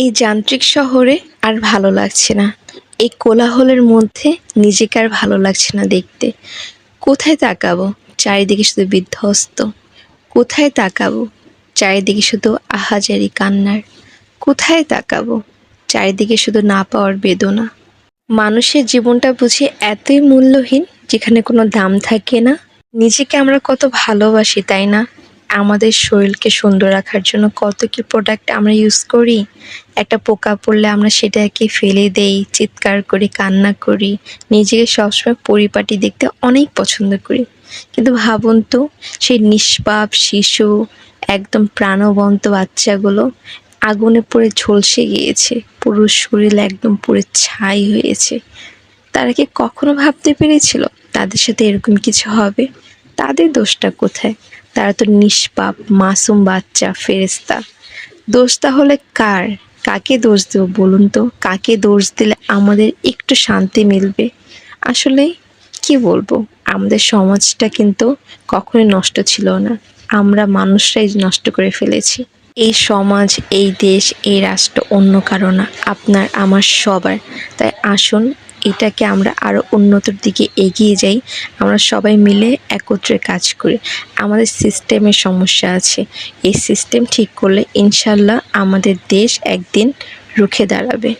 এই যান্ত্রিক শহরে আর ভালো লাগছে না। এই কোলাহলের মধ্যে নিজেকে আর ভালো লাগছে না দেখতে। কোথায় তাকাবো? চারিদিকে শুধু বিধ্বস্ত। কোথায় তাকাবো? চারিদিকে শুধু আহাজারি কান্নার। কোথায় তাকাবো? চারিদিকে শুধু না পাওয়ার বেদনা। মানুষের জীবনটা বুঝি এতই মূল্যহীন যেখানে কোনো দাম থাকে না। নিজেকে আমরা কত ভালোবাসি তাই না? আমাদের শরীরকে সুন্দর রাখার জন্য কত কি প্রোডাক্ট আমরা ইউজ করি। একটা পোকা পড়লে আমরা সেটাকে ফেলে দেই, চিৎকার করি, কান্না করি। নিজেকে সবসময় পরিপাটি দেখতে অনেক পছন্দ করি। কিন্তু ভাবুন তো, সেই নিষ্পাপ শিশু, একদম প্রাণবন্ত বাচ্চাগুলো আগুনে পুড়ে ঝলসে গিয়েছে, পুরো শরীর একদম পুড়ে ছাই হয়েছে। তারা কি কখনো ভাবতে পেরেছিল তাদের সাথে এরকম কিছু হবে? তাদের দোষটা কোথায়? তারা তো নিষ্পাপ মাসুম বাচ্চা, ফেরেশতা। দোষ তাহলে কার? কাকে দোষ দেব বলুন তো? কাকে দোষ দিলে আমাদের একটু শান্তি মিলবে? আসলে কি বলবো, আমাদের সমাজটা কিন্তু কখনোই নষ্ট ছিল না, আমরা মানুষরাই নষ্ট করে ফেলেছি। এই সমাজ, এই দেশ, এই রাষ্ট্র অন্য কারো না, আপনার আমার সবার। তাই আসুন এটাকে আমরা আরও উন্নতির দিকে এগিয়ে যাই। আমরা সবাই মিলে একত্রে কাজ করি। আমাদের সিস্টেমের সমস্যা আছে, এই সিস্টেম ঠিক করলে ইনশাল্লাহ আমাদের দেশ একদিন রুখে দাঁড়াবে।